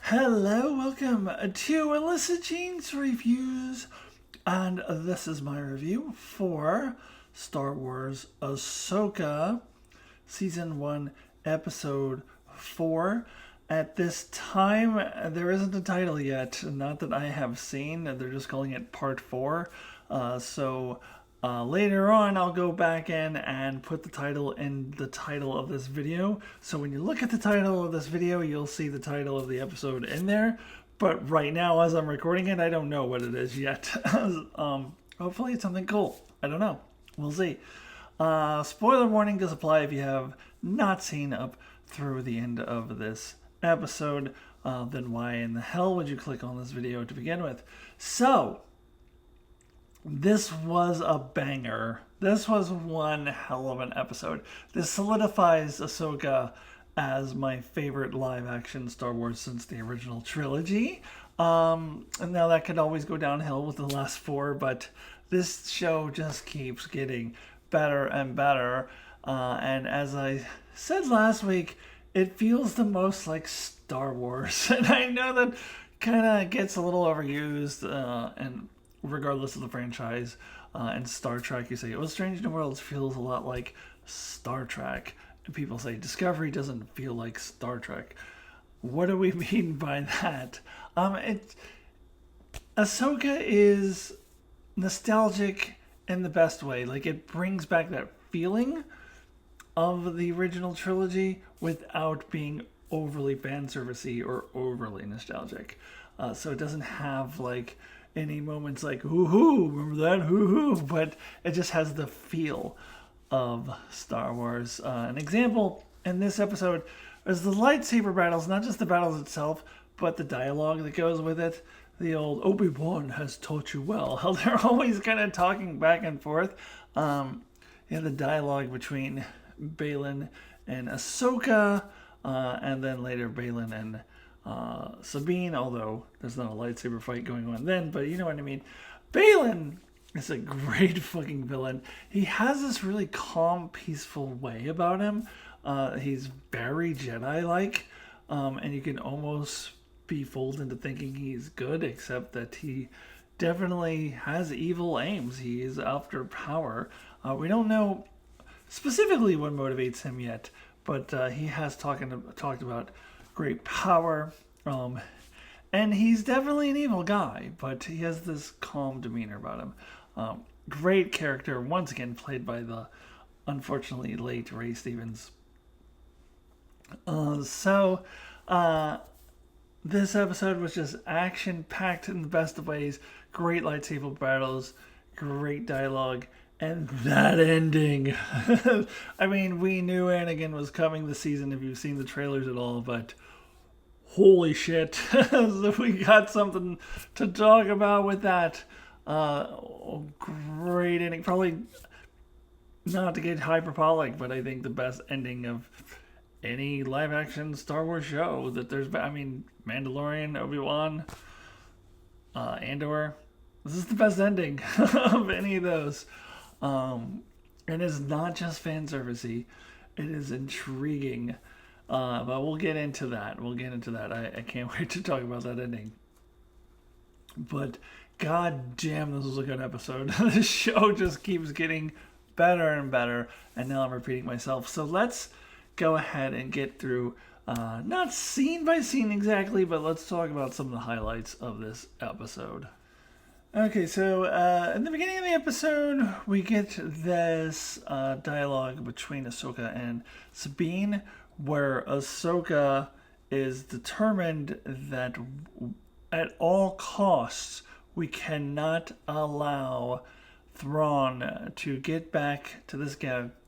Hello, welcome to Alyssa Jean's Reviews, and this is my review for Star Wars Ahsoka, Season 1, Episode 4. At this time, there isn't a title yet, not that I have seen. They're just calling it Part 4. Later on, I'll go back in and put the title in the title of this video. So when you look at the title of this video, you'll see the title of the episode in there. But right now, as I'm recording it, I don't know what it is yet. Hopefully it's something cool. I don't know. We'll see. Spoiler warning does apply if you have not seen up through the end of this episode. Then why in the hell would you click on this video to begin with? So, this was a banger. This was one hell of an episode. This solidifies Ahsoka as my favorite live-action Star Wars since the original trilogy. And now that could always go downhill with the last four, but this show just keeps getting better and better. And as I said last week, it feels the most like Star Wars. And I know that kind of gets a little overused, and regardless of the franchise. And Star Trek, you say, oh, Strange New Worlds feels a lot like Star Trek. And people say Discovery doesn't feel like Star Trek. What do we mean by that? Ahsoka is nostalgic in the best way. Like, it brings back that feeling of the original trilogy without being overly fan servicey or overly nostalgic. So it doesn't have like any moments like hoo-hoo, remember that, hoo-hoo, but it just has the feel of Star Wars. An example in this episode is the lightsaber battles, not just the battles itself, but the dialogue that goes with it. The old Obi-Wan has taught you well, how they're always kind of talking back and forth. The dialogue between Baylan and Ahsoka, and then later Baylan and Sabine, although there's not a lightsaber fight going on then, but you know what I mean. Baylan is a great fucking villain. He has this really calm, peaceful way about him. He's very Jedi-like, and you can almost be fooled into thinking he's good, except that he definitely has evil aims. He is after power. We don't know specifically what motivates him yet, but he has talked about great power, and he's definitely an evil guy, but he has this calm demeanor about him. Great character, once again played by the unfortunately late Ray Stevens. This episode was just action-packed in the best of ways. Great lightsaber battles, great dialogue, and that ending. I mean, we knew Anakin was coming this season if you've seen the trailers at all, but holy shit. We got something to talk about with that. Great ending. Probably not to get hyperbolic, but I think the best ending of any live-action Star Wars show that there's been. I mean, Mandalorian, Obi-Wan, Andor. This is the best ending of any of those. It is not just fan servicey. It is intriguing. But we'll get into that. I can't wait to talk about that ending. But god damn, this was a good episode. This show just keeps getting better and better. And now I'm repeating myself. So let's go ahead and get through, not scene by scene exactly, but let's talk about some of the highlights of this episode. Okay, so in the beginning of the episode, we get this dialogue between Ahsoka and Sabine, where Ahsoka is determined that at all costs we cannot allow Thrawn to get back to this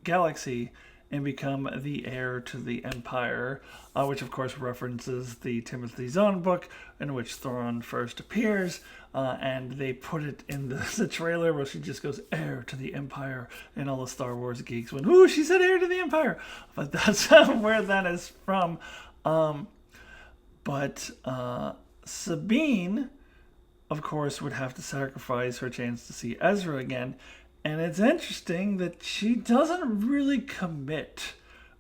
galaxy and become the heir to the Empire, which of course references the Timothy Zahn book in which Thrawn first appears, and they put it in the trailer where she just goes, heir to the Empire, and all the Star Wars geeks went, ooh, she said heir to the Empire, but that's where that is from. But Sabine of course, would have to sacrifice her chance to see Ezra again. And it's interesting that she doesn't really commit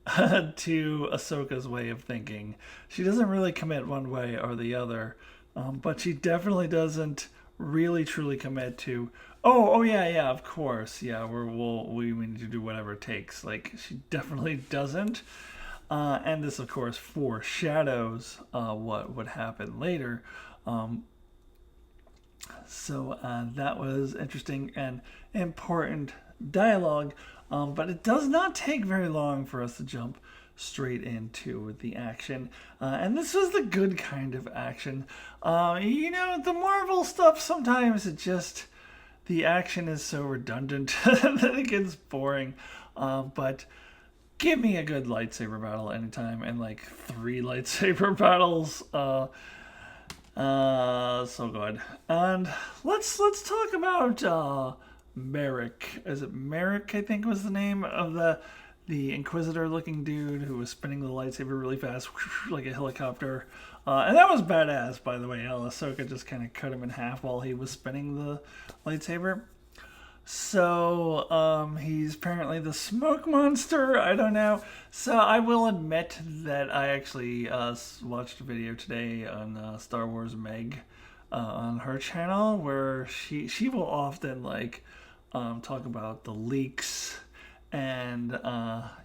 to Ahsoka's way of thinking. She doesn't really commit one way or the other, but she definitely doesn't really truly commit to. Oh yeah, of course, yeah. We need to do whatever it takes. Like she definitely doesn't, and this of course foreshadows what would happen later. So that was interesting and important dialogue, but it does not take very long for us to jump straight into the action. And this was the good kind of action. The Marvel stuff, sometimes the action is so redundant that it gets boring. But give me a good lightsaber battle anytime, and like 3 lightsaber battles. So good. And let's talk about Merrick. Is it Merrick? I think was the name of the Inquisitor-looking dude who was spinning the lightsaber really fast, like a helicopter. And that was badass, by the way. Ahsoka just kind of cut him in half while he was spinning the lightsaber. So, he's apparently the smoke monster. I don't know. So, I will admit that I actually watched a video today on Star Wars Meg on her channel where she will often talk about the leaks, and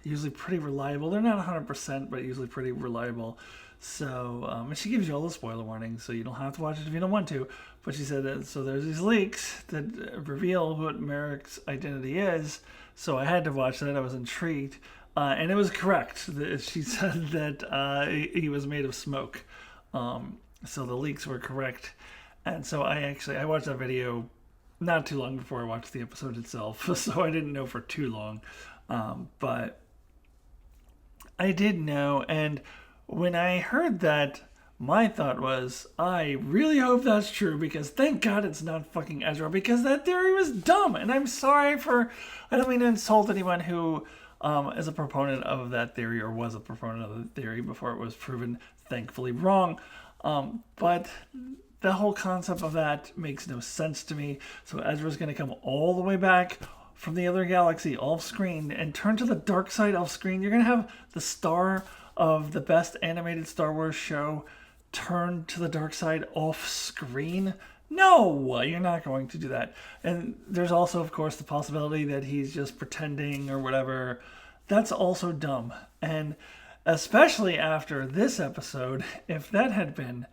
usually pretty reliable. They're not 100%, but usually pretty reliable. So, and she gives you all the spoiler warnings, so you don't have to watch it if you don't want to. But she said that, so there's these leaks that reveal what Merrick's identity is. So I had to watch that. I was intrigued. And it was correct. She said that he was made of smoke. So the leaks were correct. And so I watched that video not too long before I watched the episode itself. So I didn't know for too long. But I did know. And when I heard that, my thought was, I really hope that's true, because thank God it's not fucking Ezra, because that theory was dumb. And I'm sorry I don't mean to insult anyone who is a proponent of that theory or was a proponent of the theory before it was proven, thankfully, wrong. But the whole concept of that makes no sense to me. So Ezra's going to come all the way back from the other galaxy off screen and turn to the dark side off screen. You're going to have the star of the best animated Star Wars show turn to the dark side off screen? No, you're not going to do that. And there's also, of course, the possibility that he's just pretending or whatever. That's also dumb. And especially after this episode, if that had been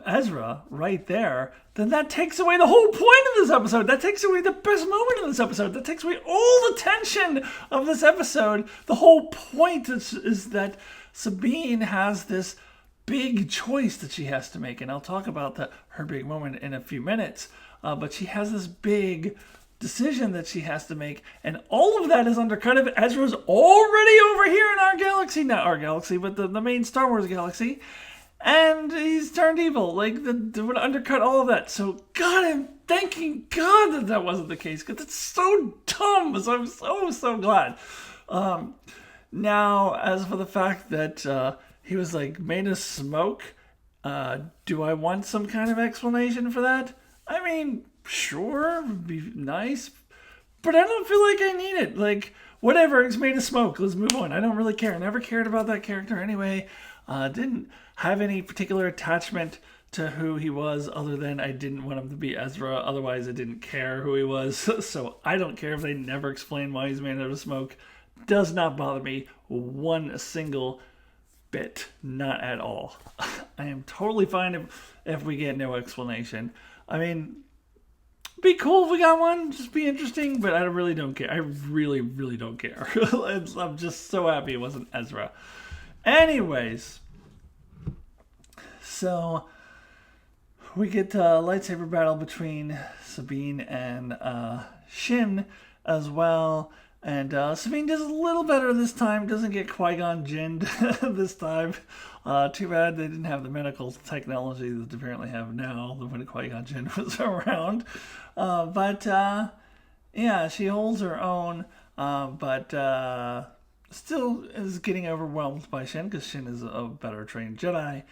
Ezra right there, then that takes away the whole point of this episode. That takes away the best moment of this episode. That takes away all the tension of this episode. The whole point is that Sabine has this big choice that she has to make, and I'll talk about her big moment in a few minutes. But she has this big decision that she has to make, and all of that is undercut if Ezra's already over here in our galaxy, not our galaxy, but the main Star Wars galaxy. And he's turned evil. They would undercut all of that. So, God, I'm thanking God that wasn't the case, because it's so dumb. So I'm so glad. Now, as for the fact that he was made of smoke, do I want some kind of explanation for that? I mean, sure, would be nice, but I don't feel like I need it. Whatever, he's made of smoke. Let's move on. I don't really care. I never cared about that character anyway. Didn't have any particular attachment to who he was, other than I didn't want him to be Ezra. Otherwise, I didn't care who he was. So I don't care if they never explain why he's made out of smoke. Does not bother me one single bit. Not at all. I am totally fine if we get no explanation. I mean, be cool if we got one. Just be interesting, but I really don't care. I really, really don't care. I'm just so happy it wasn't Ezra. Anyways, so we get a lightsaber battle between Sabine and Shin as well. And Sabine does a little better this time. Doesn't get Qui-Gon Jinned this time. Too bad they didn't have the medical technology that they apparently have now when Qui-Gon Jinn was around. But yeah, she holds her own. But still is getting overwhelmed by Shin, because Shin is a better trained Jedi.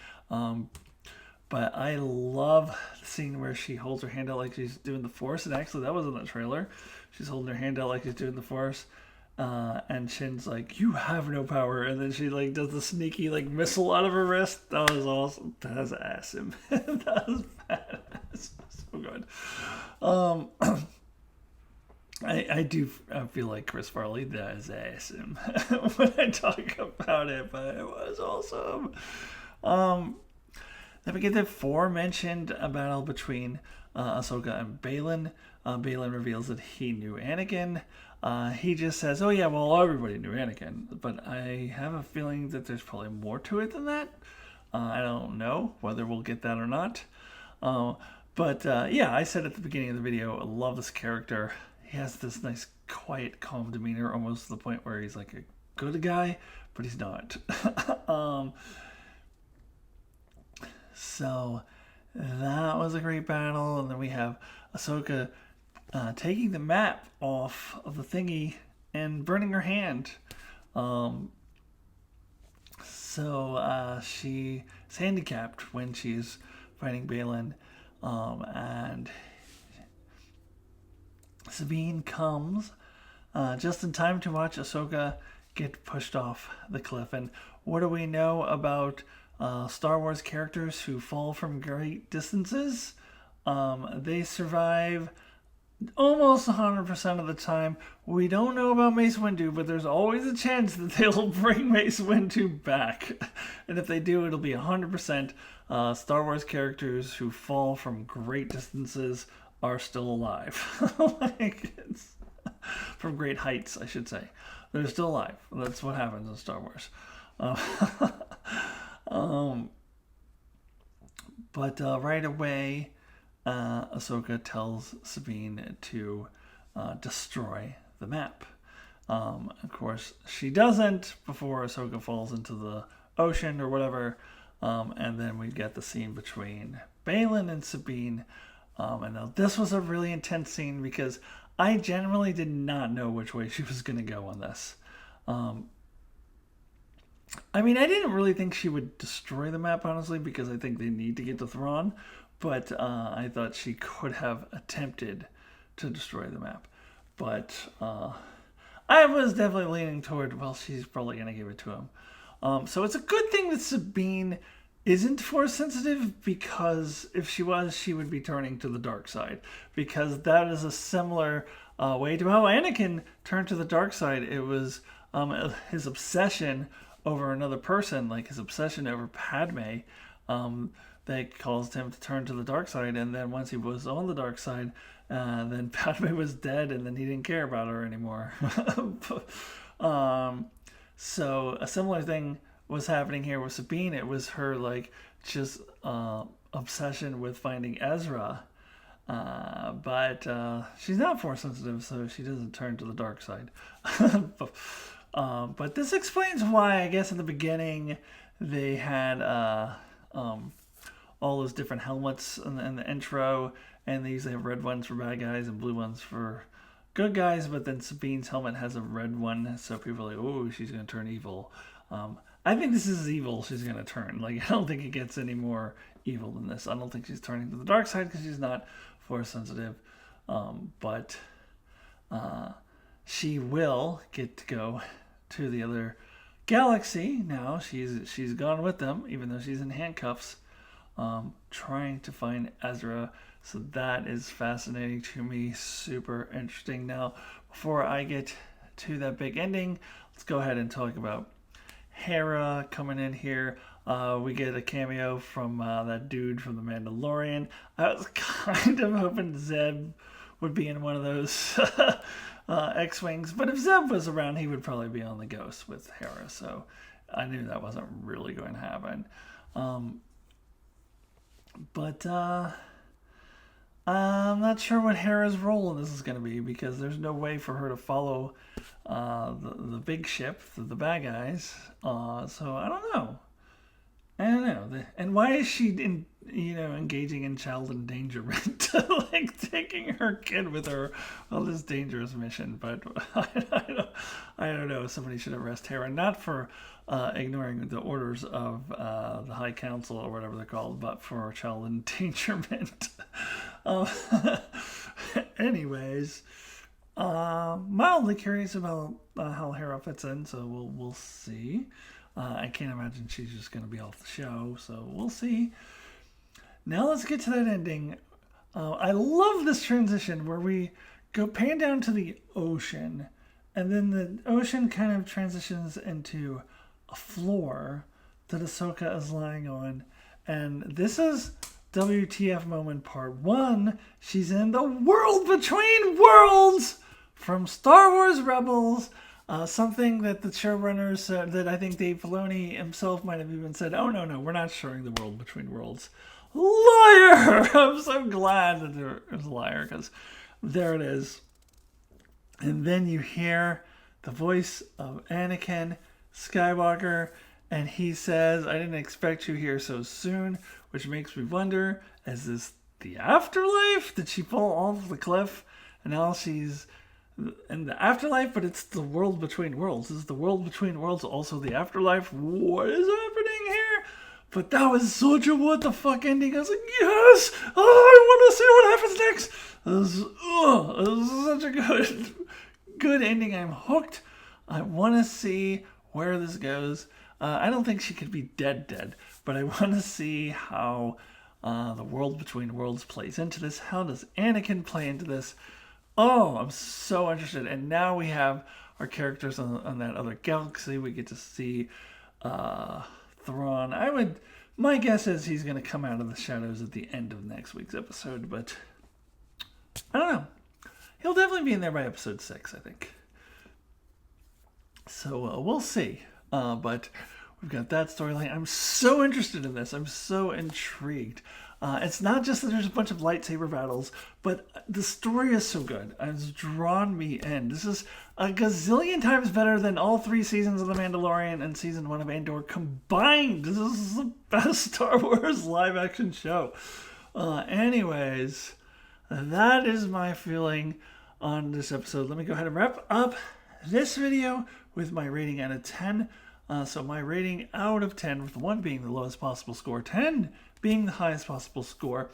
But I love the scene where she holds her hand out like she's doing the Force, and actually that was in the trailer. She's holding her hand out like she's doing the Force, and Shin's like, "You have no power," and then she like does the sneaky like missile out of her wrist. That was awesome. That was awesome. That was badass. So good. Um, I do feel like Chris Farley. That is awesome when I talk about it, but it was awesome. Then we get the aforementioned battle between Ahsoka and Baylan. Baylan reveals that he knew Anakin. He just says, "Oh yeah, well everybody knew Anakin," but I have a feeling that there's probably more to it than that. I don't know whether we'll get that or not. But yeah, I said at the beginning of the video, I love this character. He has this nice, quiet, calm demeanor, almost to the point where he's like a good guy, but he's not. So that was a great battle, and then we have Ahsoka taking the map off of the thingy and burning her hand. She is handicapped when she's fighting Baylan, and Sabine comes just in time to watch Ahsoka get pushed off the cliff. And what do we know about Star Wars characters who fall from great distances? They survive almost 100% of the time. We don't know about Mace Windu, but there's always a chance that they'll bring Mace Windu back. And if they do, it'll be 100%. Star Wars characters who fall from great distances are still alive. From great heights, I should say. They're still alive. That's what happens in Star Wars. But right away, Ahsoka tells Sabine to destroy the map. Of course, she doesn't before Ahsoka falls into the ocean or whatever. And then we get the scene between Baylan and Sabine. And now this was a really intense scene because I generally did not know which way she was going to go on this. I mean, I didn't really think she would destroy the map, honestly, because I think they need to get to Thrawn. But I thought she could have attempted to destroy the map. But I was definitely leaning toward, well, she's probably going to give it to him. So it's a good thing that Sabine isn't Force sensitive, because if she was, she would be turning to the dark side. Because that is a similar way to how Anakin turned to the dark side. It was his obsession over another person, like his obsession over Padme, that caused him to turn to the dark side. And then once he was on the dark side, then Padme was dead, and then he didn't care about her anymore. So a similar thing was happening here with Sabine. It was her like just obsession with finding Ezra, but she's not Force sensitive, so she doesn't turn to the dark side. But this explains why, I guess, in the beginning they had all those different helmets in the intro, and they usually have red ones for bad guys and blue ones for good guys, but then Sabine's helmet has a red one, so people are like, oh, she's going to turn evil. I think this is evil she's going to turn. Like, I don't think it gets any more evil than this. I don't think she's turning to the dark side because she's not Force sensitive. But she will get to go to the other galaxy now. She's gone with them, even though she's in handcuffs, trying to find Ezra. So that is fascinating to me, super interesting. Now, before I get to that big ending, let's go ahead and talk about Hera coming in here. We get a cameo from that dude from The Mandalorian. I was kind of hoping Zeb would be in one of those X-Wings, but if Zeb was around, he would probably be on the Ghost with Hera, so I knew that wasn't really going to happen. But I'm not sure what Hera's role in this is going to be, because there's no way for her to follow the big ship, the bad guys. So I don't know. And why is she engaging in child endangerment, like taking her kid with her on this dangerous mission. But I don't know. Somebody should arrest Hera, not for ignoring the orders of the High Council or whatever they're called, but for child endangerment. Anyways, mildly curious about how Hera fits in, so we'll see. I can't imagine she's just going to be off the show, so we'll see. Now let's get to that ending. I love this transition where we go pan down to the ocean, and then the ocean kind of transitions into a floor that Ahsoka is lying on. And this is WTF moment part 1. She's in the world between worlds from Star Wars Rebels. Something that the showrunners said, that I think Dave Filoni himself might have even said, oh, no, we're not showing the world between worlds. Liar! I'm so glad that there was a liar, because there it is. And then you hear the voice of Anakin Skywalker, and he says, I didn't expect you here so soon, which makes me wonder, is this the afterlife? Did she fall off the cliff, and now she's in the afterlife, but it's the world between worlds? Is the world between worlds also the afterlife? What is happening here? But that was such a what the fuck ending. I was like, yes! Oh, I want to see what happens next! This is such a good ending. I'm hooked. I want to see where this goes. I don't think she could be dead, but I want to see how the world between worlds plays into this. How does Anakin play into this? Oh, I'm so interested. And now we have our characters on that other galaxy. We get to see Thrawn. My guess is he's going to come out of the shadows at the end of next week's episode, but I don't know. He'll definitely be in there by episode 6, I think. So we'll see. But we've got that storyline. I'm so interested in this. I'm so intrigued. It's not just that there's a bunch of lightsaber battles, but the story is so good. It's drawn me in. This is a gazillion times better than all 3 seasons of The Mandalorian and season 1 of Andor combined. This is the best Star Wars live-action show. Anyways, that is my feeling on this episode. Let me go ahead and wrap up this video with my rating out of 10. So my rating out of 10, with 1 being the lowest possible score, 10 being the highest possible score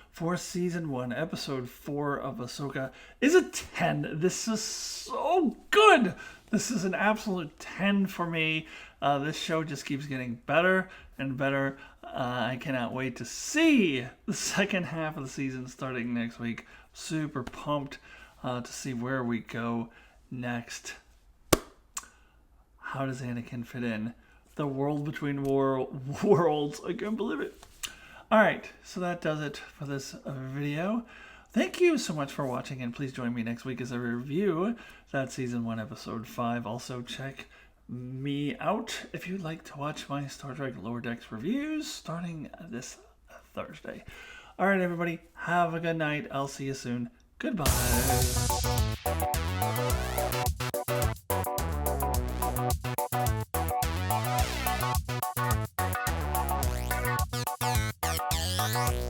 for season 1, episode 4 of Ahsoka, is a 10. This is so good. This is an absolute 10 for me. This show just keeps getting better and better. I cannot wait to see the second half of the season starting next week. Super pumped to see where we go next. How does Anakin fit in? The world between worlds. I can't believe it. Alright, so that does it for this video. Thank you so much for watching, and please join me next week as I review that Season 1, Episode 5. Also, check me out if you'd like to watch my Star Trek Lower Decks reviews starting this Thursday. Alright, everybody, have a good night. I'll see you soon. Goodbye. Bye.